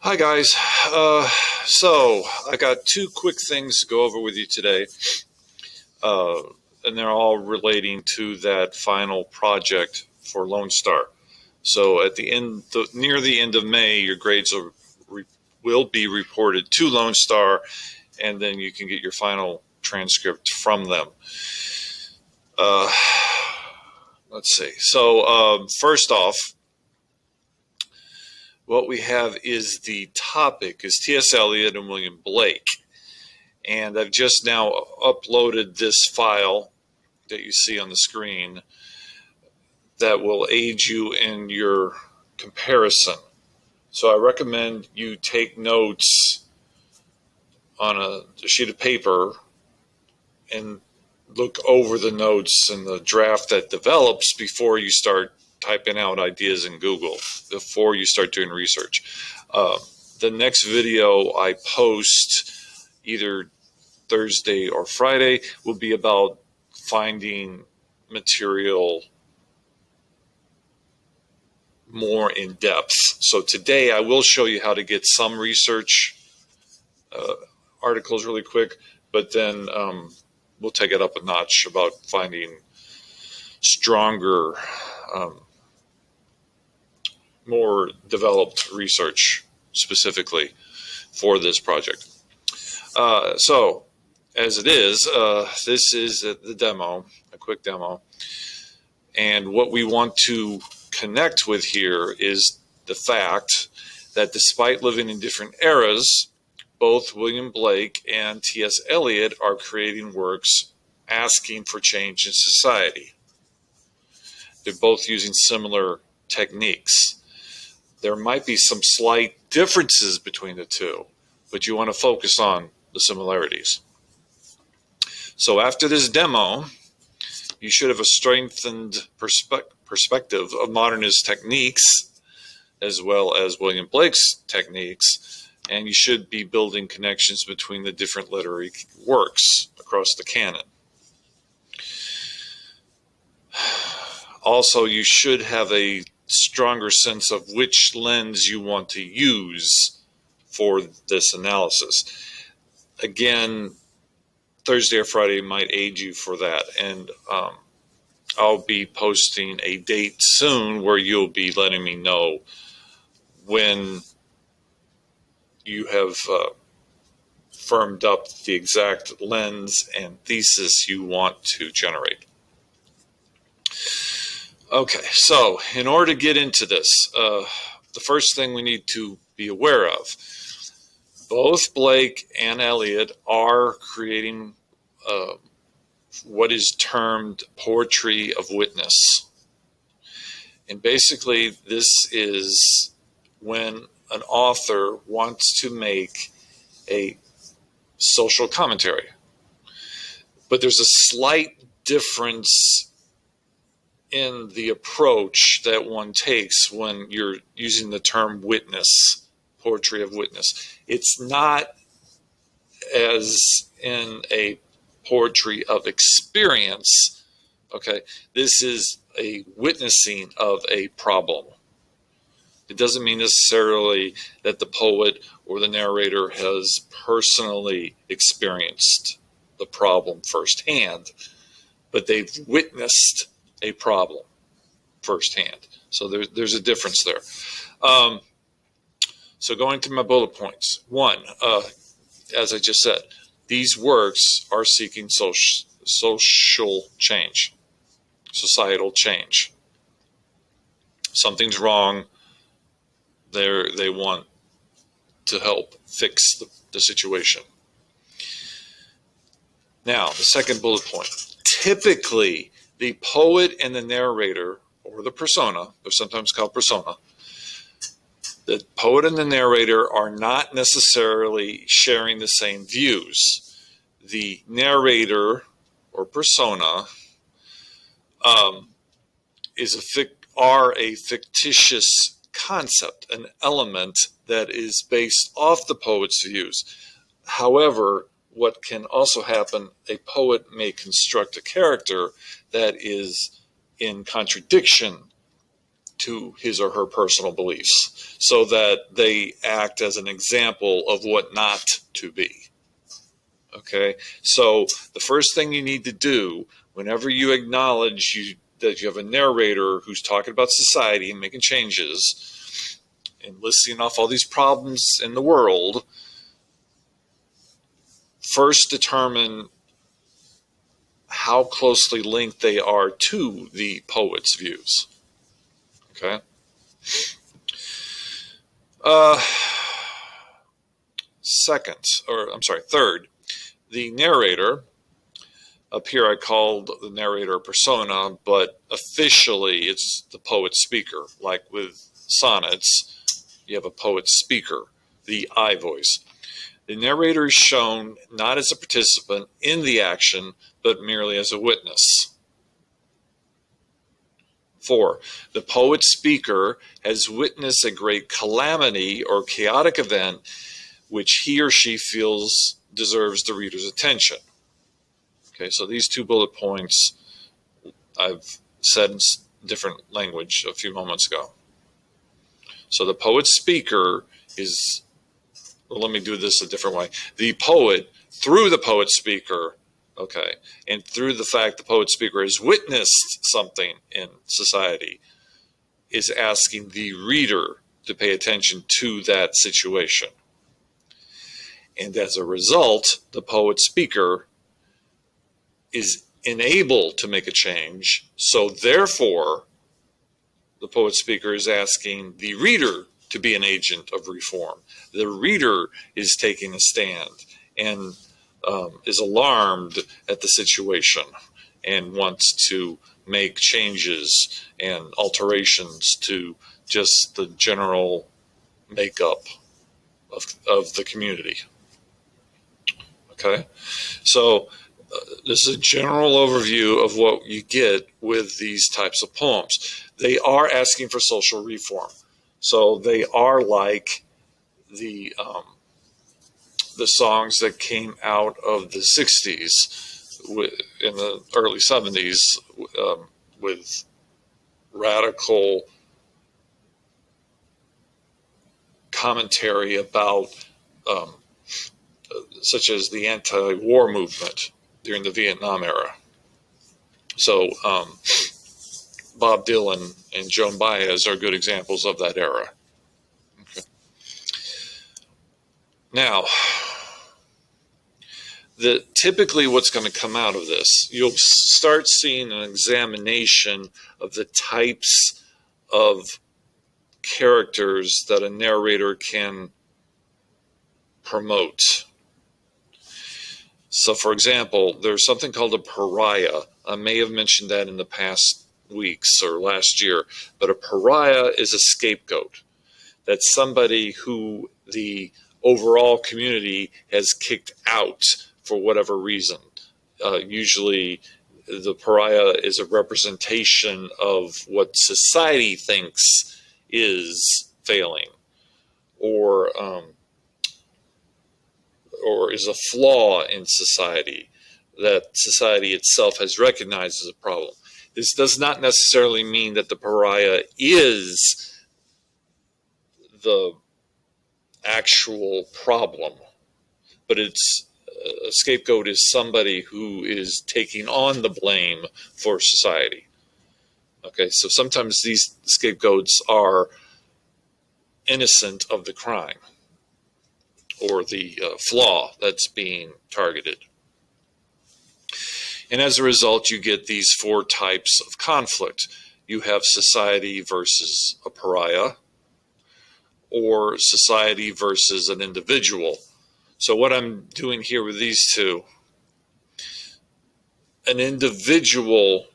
Hi guys. So I got two quick things to go over with you today, and they're all relating to that final project for Lone Star. So at the end, near the end of May, your grades will be reported to Lone Star, and then you can get your final transcript from them. Let's see. So first off, what we have is the topic is T.S. Eliot and William Blake. And I've just now uploaded this file that you see on the screen that will aid you in your comparison. So I recommend you take notes on a sheet of paper and look over the notes and the draft that develops before you start typing out ideas in Google, before you start doing research. The next video I post either Thursday or Friday will be about finding material more in depth. So today I will show you how to get some research articles really quick, but then we'll take it up a notch about finding stronger, more developed research specifically for this project. So as it is, this is the demo, a quick demo. And what we want to connect with here is the fact that despite living in different eras, both William Blake and T.S. Eliot are creating works asking for change in society. They're both using similar techniques. There might be some slight differences between the two, but you want to focus on the similarities. So after this demo, you should have a strengthened perspective of modernist techniques as well as William Blake's techniques, and you should be building connections between the different literary works across the canon. Also, you should have a stronger sense of which lens you want to use for this analysis. Again, Thursday or Friday might aid you for that, and I'll be posting a date soon where you'll be letting me know when you have firmed up the exact lens and thesis you want to generate. Okay, so in order to get into this, the first thing we need to be aware of, both Blake and Eliot are creating what is termed poetry of witness. And basically this is when an author wants to make a social commentary. But there's a slight difference in the approach that one takes when you're using the term witness, poetry of witness. It's not as in a poetry of experience, okay? This is a witnessing of a problem. It doesn't mean necessarily that the poet or the narrator has personally experienced the problem firsthand, but they've witnessed a problem firsthand. So there's a difference there. So going through my bullet points. One, as I just said, these works are seeking social change, societal change. Something's wrong. They want to help fix the situation. Now, the second bullet point. Typically, the poet and the narrator, or the persona, they're sometimes called persona, the poet and the narrator are not necessarily sharing the same views. The narrator, or persona, are a fictitious concept, an element that is based off the poet's views. However, what can also happen, a poet may construct a character that is in contradiction to his or her personal beliefs, so that they act as an example of what not to be. Okay, so the first thing you need to do whenever you acknowledge that you have a narrator who's talking about society and making changes and listing off all these problems in the world, first determine how closely linked they are to the poet's views. Okay. Third, the narrator. Up here I called the narrator a persona, but officially it's the poet speaker. Like with sonnets, you have a poet speaker, the I voice. The narrator is shown not as a participant in the action, but merely as a witness. 4. The poet speaker has witnessed a great calamity or chaotic event which he or she feels deserves the reader's attention. Okay, so these 2 bullet points I've said in different language a few moments ago. So the poet speaker is, well, let me do this a different way. The poet, through the poet speaker, okay, and through the fact the poet speaker has witnessed something in society, is asking the reader to pay attention to that situation. And as a result, the poet speaker is enabled to make a change. So therefore, the poet speaker is asking the reader to be an agent of reform. The reader is taking a stand and is alarmed at the situation and wants to make changes and alterations to just the general makeup of the community. Okay, so this is a general overview of what you get with these types of poems. They are asking for social reform. So they are like the songs that came out of the 60s in the early 70s with radical commentary about such as the anti-war movement during the Vietnam era. So Bob Dylan and Joan Baez are good examples of that era. Okay. Now, typically what's going to come out of this, you'll start seeing an examination of the types of characters that a narrator can promote. So, for example, there's something called a pariah. I may have mentioned that in the past weeks or last year, but a pariah is a scapegoat. That's somebody who the overall community has kicked out for whatever reason. Usually the pariah is a representation of what society thinks is failing or is a flaw in society that society itself has recognized as a problem. This does not necessarily mean that the pariah is the actual problem, but a scapegoat is somebody who is taking on the blame for society. Okay, so sometimes these scapegoats are innocent of the crime or the flaw that's being targeted. And as a result, you get these 4 types of conflict. You have society versus a pariah, or society versus an individual. So what I'm doing here with these 2, an individual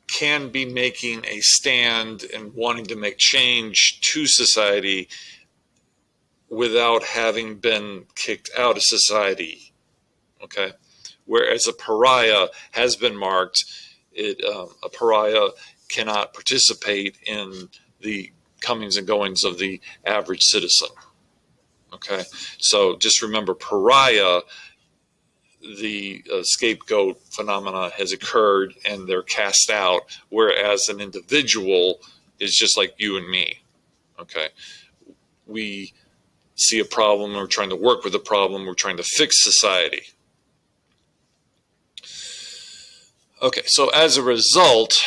can be making a stand and wanting to make change to society without having been kicked out of society. Okay, whereas a pariah has been marked. A pariah cannot participate in the comings and goings of the average citizen. Okay, so just remember, pariah the scapegoat phenomena has occurred and they're cast out, whereas an individual is just like you and me. Okay, we see a problem, we're trying to work with a problem, we're trying to fix society. Okay, so as a result,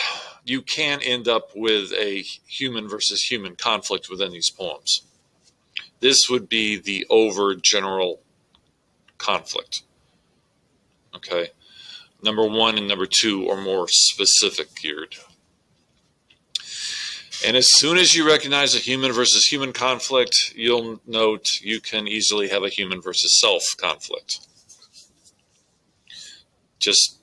you can end up with a human versus human conflict within these poems. This would be the overgeneral conflict. Okay, number 1 and number 2 are more specific geared. And as soon as you recognize a human versus human conflict, you'll note you can easily have a human versus self conflict. Just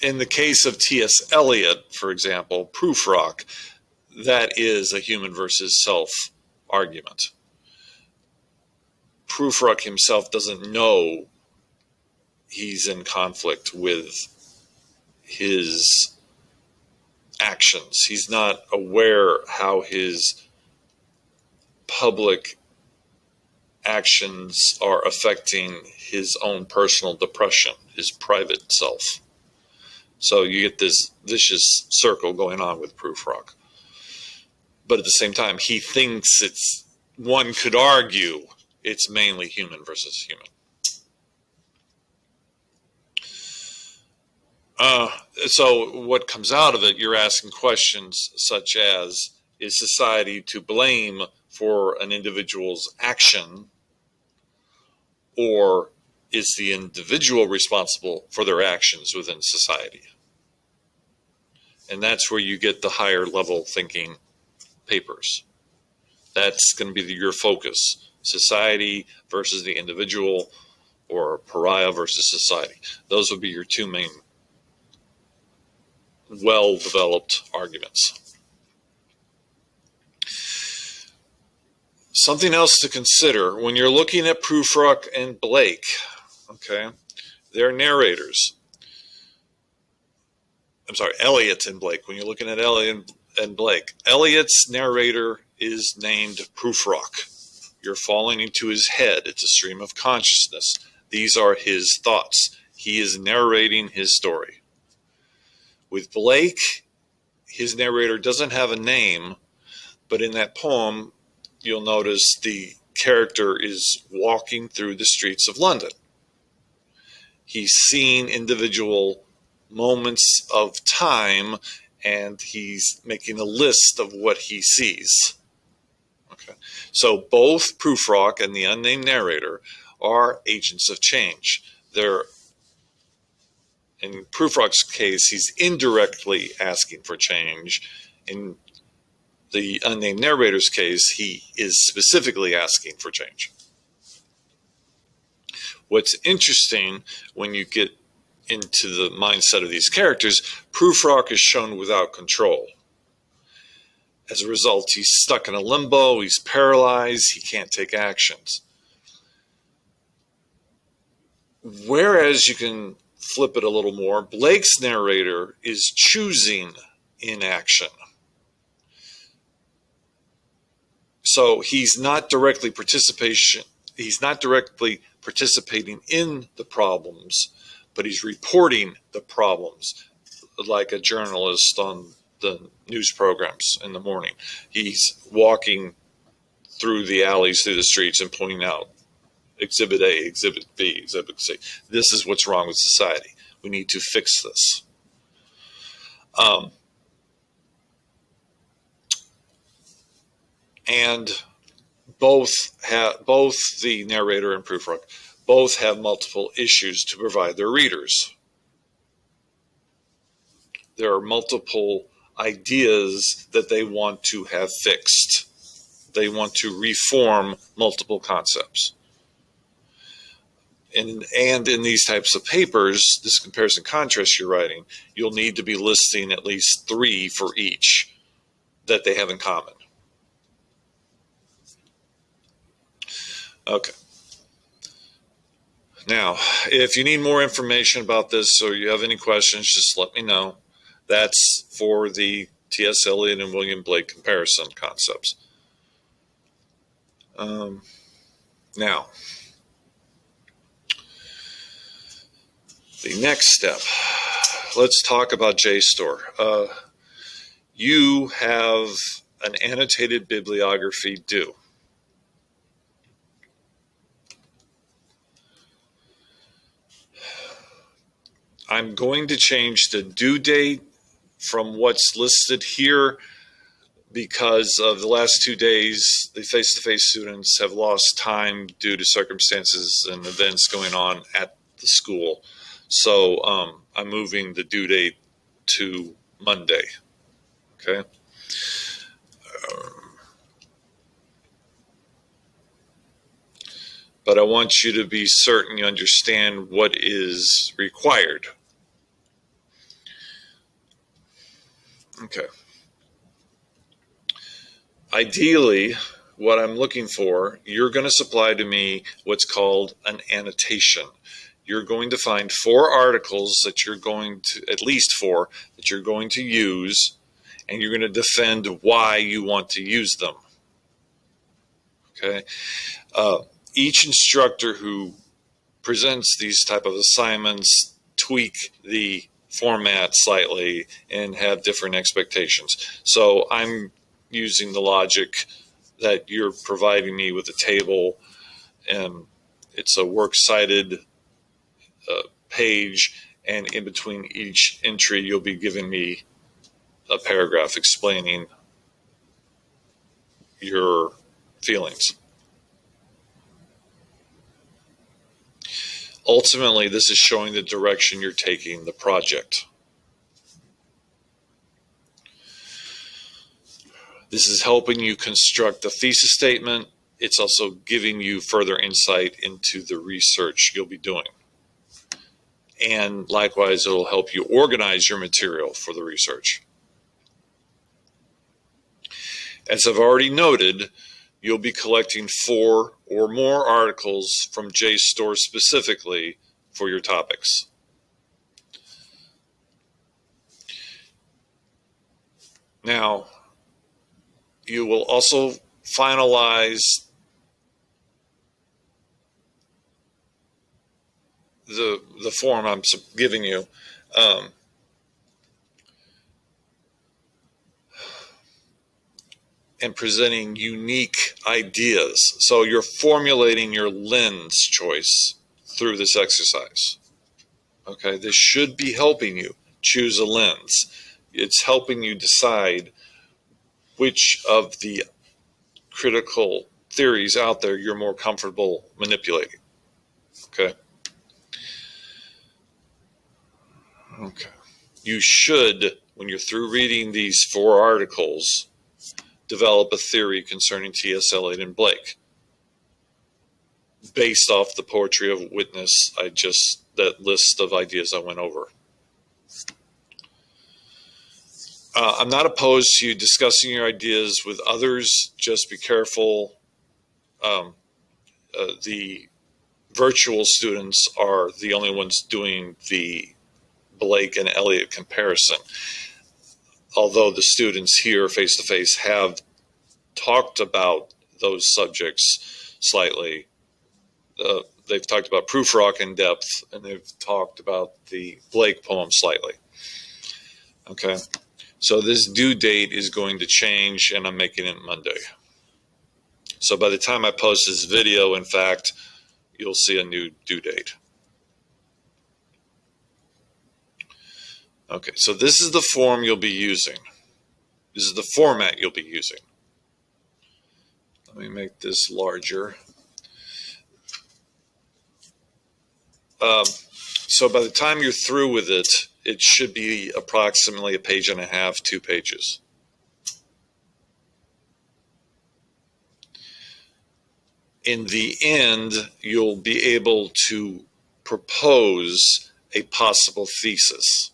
in the case of T.S. Eliot, for example, Prufrock, that is a human versus self argument. Prufrock himself doesn't know he's in conflict with his actions. He's not aware how his public actions are affecting his own personal depression, his private self. So you get this vicious circle going on with Prufrock. But at the same time, he thinks it's, one could argue, it's mainly human versus human. So what comes out of it, you're asking questions such as, is society to blame for an individual's action, or is the individual responsible for their actions within society? And that's where you get the higher level thinking papers. That's going to be your focus. Society versus the individual, or pariah versus society. Those would be your two main well-developed arguments. Something else to consider when you're looking at Prufrock and Blake, okay, they're narrators. I'm sorry, Eliot and Blake. When you're looking at Eliot and Blake, Eliot's narrator is named Prufrock. You're falling into his head. It's a stream of consciousness. These are his thoughts. He is narrating his story. With Blake, his narrator doesn't have a name, but in that poem, you'll notice the character is walking through the streets of London. He's seeing individual moments of time, and he's making a list of what he sees. Okay. So both Prufrock and the unnamed narrator are agents of change. They're, in Prufrock's case, he's indirectly asking for change. In the unnamed narrator's case, he is specifically asking for change. What's interesting when you get into the mindset of these characters, Prufrock is shown without control. As a result, he's stuck in a limbo, he's paralyzed, he can't take actions. Whereas you can flip it a little more, Blake's narrator is choosing inaction. So he's not directly participating in the problems, but he's reporting the problems like a journalist on the news programs in the morning. He's walking through the alleys, through the streets, and pointing out Exhibit A, Exhibit B, Exhibit C. This is what's wrong with society. We need to fix this. And both the narrator and Prufrock both have multiple issues to provide their readers. There are multiple ideas that they want to have fixed. They want to reform multiple concepts. And in these types of papers, this comparison contrast you're writing, you'll need to be listing at least 3 for each that they have in common. Okay. Now, if you need more information about this or you have any questions, just let me know. That's for the T.S. Eliot and William Blake comparison concepts. Now, The next step, let's talk about JSTOR. You have an annotated bibliography due. I'm going to change the due date from what's listed here because of the last 2 days, the face-to-face students have lost time due to circumstances and events going on at the school. So I'm moving the due date to Monday, okay? But I want you to be certain you understand what is required. Okay. Ideally, what I'm looking for, you're going to supply to me what's called an annotation. You're going to find 4 articles that you're going to, at least 4, that you're going to use, and you're going to defend why you want to use them. Okay? Each instructor who presents these type of assignments tweak the format slightly and have different expectations. So I'm using the logic that you're providing me with a table, and it's a works cited page, and in between each entry you'll be giving me a paragraph explaining your feelings. Ultimately, this is showing the direction you're taking the project. This is helping you construct a thesis statement. It's also giving you further insight into the research you'll be doing. And likewise, it'll help you organize your material for the research. As I've already noted, you'll be collecting 4 or more articles from JSTOR specifically for your topics. Now, you will also finalize the form I'm giving you. And presenting unique ideas. So you're formulating your lens choice through this exercise. Okay, this should be helping you choose a lens. It's helping you decide which of the critical theories out there you're more comfortable manipulating. Okay. Okay. You should, when you're through reading these 4 articles, develop a theory concerning T.S. Eliot and Blake based off the poetry of witness that list of ideas I went over. I'm not opposed to you discussing your ideas with others. Just be careful. The virtual students are the only ones doing the Blake and Eliot comparison. Although the students here face-to-face have talked about those subjects slightly. They've talked about Prufrock in depth, and they've talked about the Blake poem slightly. Okay, so this due date is going to change, and I'm making it Monday. So by the time I post this video, in fact, you'll see a new due date. Okay, so this is the form you'll be using. This is the format you'll be using. Let me make this larger. So by the time you're through with it, it should be approximately 1.5 pages, 2 pages. In the end, you'll be able to propose a possible thesis.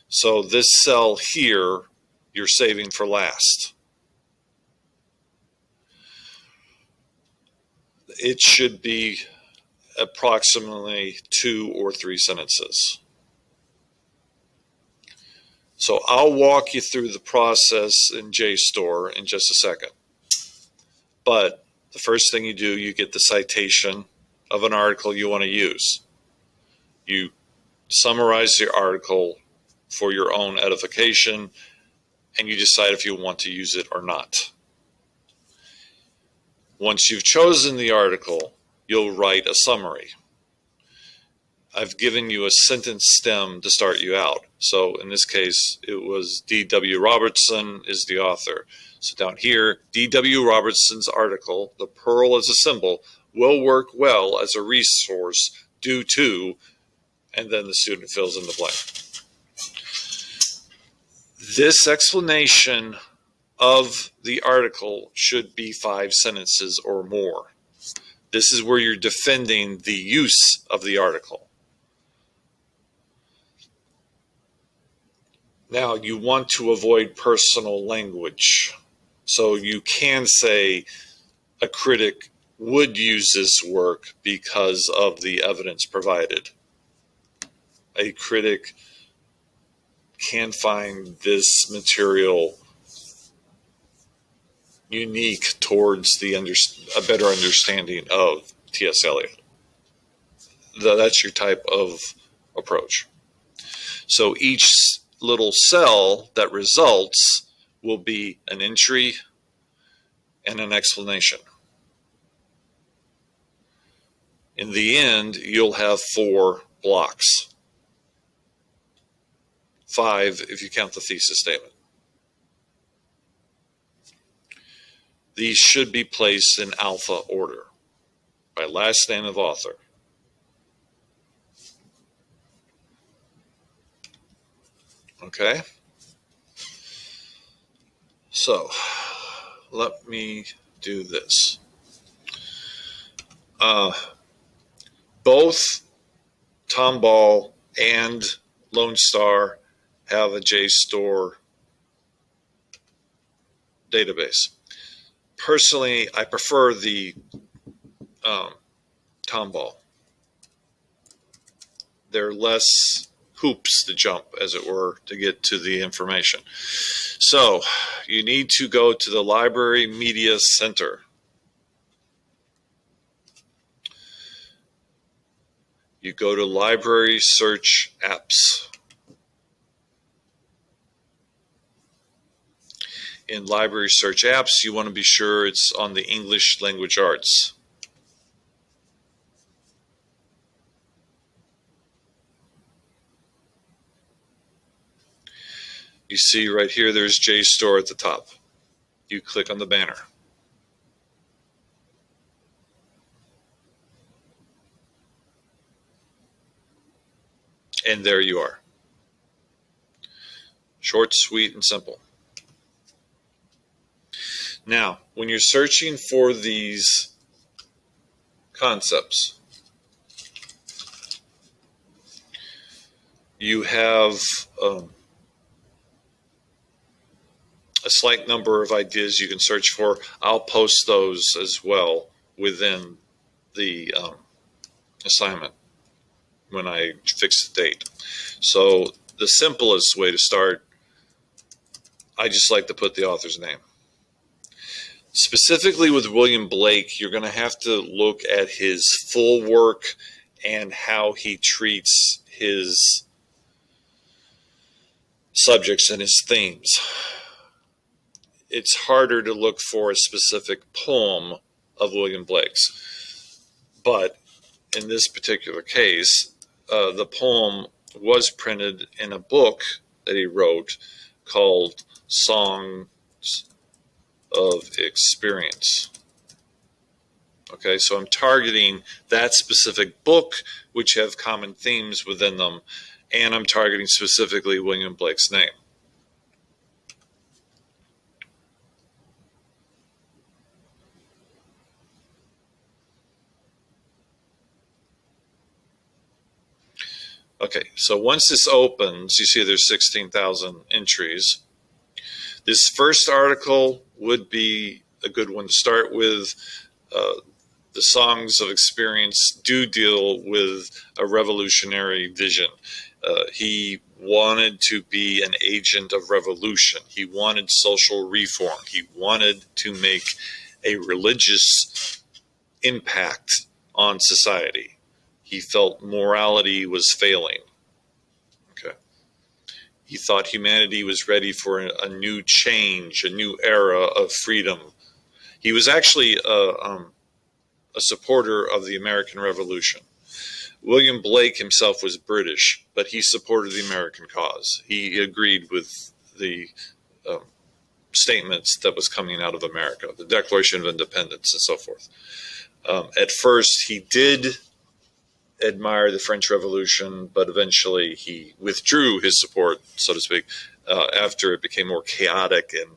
So this cell here, you're saving for last. It should be approximately 2 or 3 sentences. So I'll walk you through the process in JSTOR in just a second. But the first thing you do, you get the citation of an article you want to use. You summarize the article for your own edification, and you decide if you want to use it or not. Once you've chosen the article, you'll write a summary. I've given you a sentence stem to start you out. So in this case, it was D.W. Robertson is the author. So down here, D.W. Robertson's article, "The Pearl as a Symbol," will work well as a resource due to, and then the student fills in the blank. This explanation of the article should be 5 sentences or more. This is where you're defending the use of the article. Now, you want to avoid personal language. So you can say a critic would use this work because of the evidence provided. A critic can find this material unique towards a better understanding of T.S. Eliot. That's your type of approach. So each little cell that results will be an entry and an explanation. In the end, you'll have 4 blocks. 5 if you count the thesis statement. These should be placed in alpha order by last name of author. Okay? So, let me do this. Both Tomball and Lone Star have a JSTOR database. Personally, I prefer the Tomball. They're less hoops to jump, as it were, to get to the information. So you need to go to the Library Media Center. You go to Library Search Apps. In Library Search Apps, you want to be sure it's on the English Language Arts. You see right here, there's JSTOR at the top. You click on the banner. And there you are. Short, sweet, and simple. Now, when you're searching for these concepts, you have a slight number of ideas you can search for. I'll post those as well within the assignment when I fix the date. So the simplest way to start, I just like to put the author's name. Specifically with William Blake, you're going to have to look at his full work and how he treats his subjects and his themes. It's harder to look for a specific poem of William Blake's. But in this particular case, the poem was printed in a book that he wrote called Songs of Experience. Okay, so I'm targeting that specific book, which have common themes within them, and I'm targeting specifically William Blake's name. Okay, so once this opens, you see there's 16,000 entries. This first article would be a good one to start with. The Songs of Experience do deal with a revolutionary vision. He wanted to be an agent of revolution. He wanted social reform. He wanted to make a religious impact on society. He felt morality was failing. He thought humanity was ready for a new change, a new era of freedom. He was actually a supporter of the American Revolution. William Blake himself was British, but he supported the American cause. He agreed with the statements that was coming out of America, the Declaration of Independence and so forth. At first, he did admire the French Revolution, but eventually he withdrew his support, so to speak, after it became more chaotic and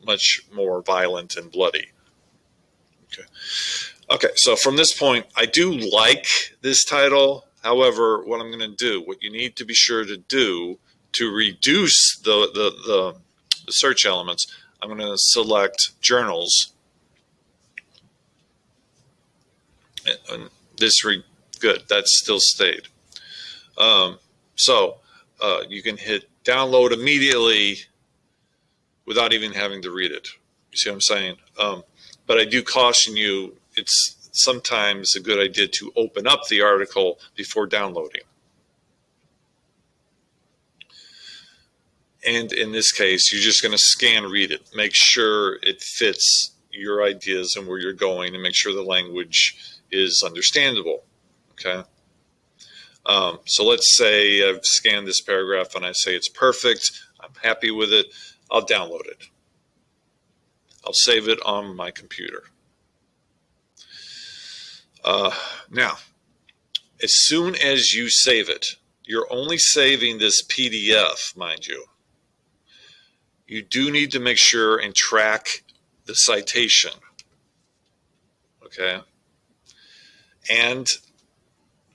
much more violent and bloody. Okay, so from this point, I do like this title. However, what I'm going to do, what you need to be sure to do to reduce the search elements, I'm going to select journals. And this good, that's still stayed. So you can hit download immediately without even having to read it. You see what I'm saying? But I do caution you, it's sometimes a good idea to open up the article before downloading. And in this case, you're just going to scan read it. Make sure it fits your ideas and where you're going, and make sure the language is understandable. Okay. So let's say I've scanned this paragraph and I say it's perfect. I'm happy with it. I'll download it. I'll save it on my computer. Now, as soon as you save it, you're only saving this PDF, mind you. You do need to make sure and track the citation. Okay? And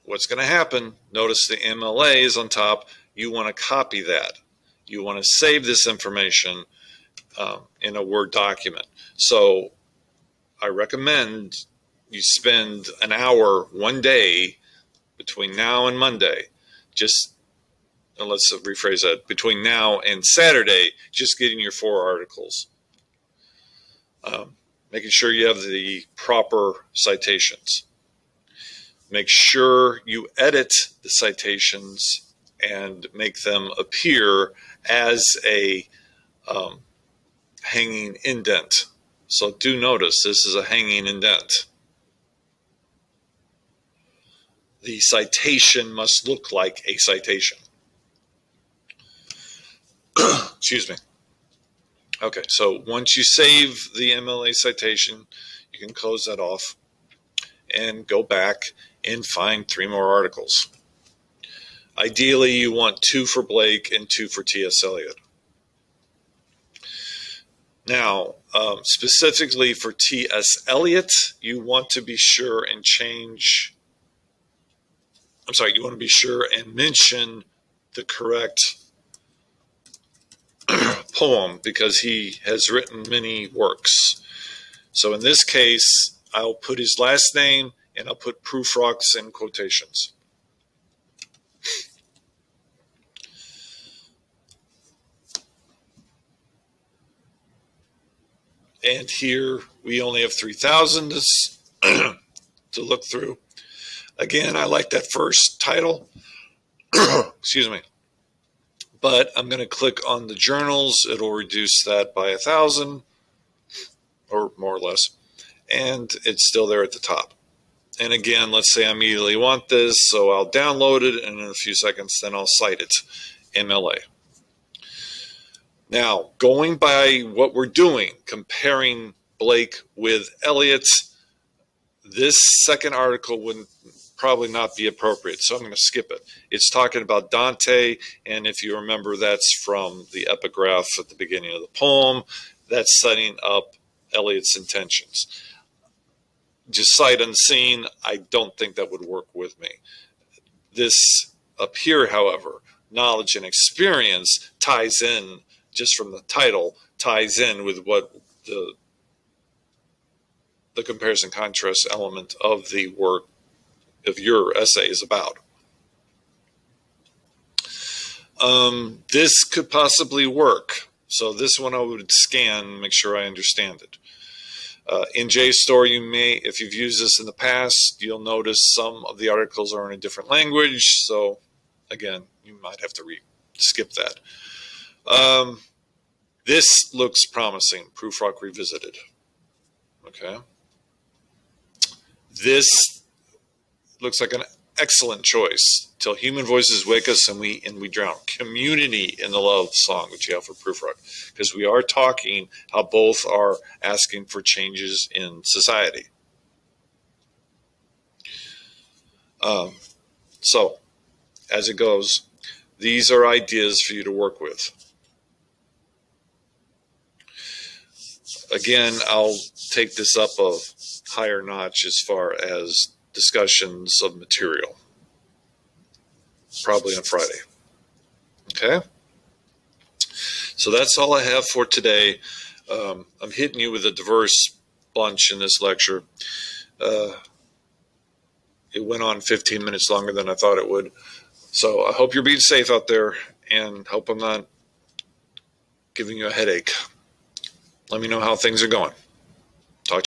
what's going to happen, notice the MLA is on top. You want to copy that. You want to save this information in a Word document. So I recommend you spend an hour one day between now and Monday, let's rephrase that, between now and Saturday, just getting your 4 articles. Making sure you have the proper citations. Make sure you edit the citations and make them appear as a hanging indent. So do notice this is a hanging indent. The citation must look like a citation. Excuse me. Okay, so once you save the MLA citation, you can close that off and go back and find 3 more articles. Ideally, you want 2 for Blake and 2 for T.S. Eliot. Now, specifically for T.S. Eliot, you want to be sure and you want to be sure and mention the correct poem, because he has written many works. So in this case, I'll put his last name and I'll put Prufrock's in quotations. And here we only have 3,000 to look through. Again, I like that first title. Excuse me. But I'm going to click on the journals. It'll reduce that by 1,000 or more or less. And it's still there at the top. And again, let's say I immediately want this, so I'll download it, and in a few seconds, then I'll cite it, MLA. Now, going by what we're doing, comparing Blake with Eliot, this second article would probably not be appropriate, so I'm going to skip it. It's talking about Dante, and if you remember, that's from the epigraph at the beginning of the poem. That's setting up Eliot's intentions. Just sight unseen, I don't think that would work with me. This up here, however, knowledge and experience ties in, just from the title, ties in with what the comparison contrast element of the work of your essay is about. This could possibly work. So this one I would scan, make sure I understand it. In JSTOR, you may, if you've used this in the past, you'll notice some of the articles are in a different language. So again, you might have to skip that. This looks promising. Prufrock Revisited. Okay. This looks like an excellent choice. Till Human Voices Wake Us and we Drown. Community in the Love song that you have for Prufrock. Because we are talking how both are asking for changes in society. So, as it goes, these are ideas for you to work with. Again, I'll take this up a higher notch as far as discussions of material. Probably on Friday. Okay? So that's all I have for today. I'm hitting you with a diverse bunch in this lecture. It went on 15 minutes longer than I thought it would. So I hope you're being safe out there and hope I'm not giving you a headache. Let me know how things are going.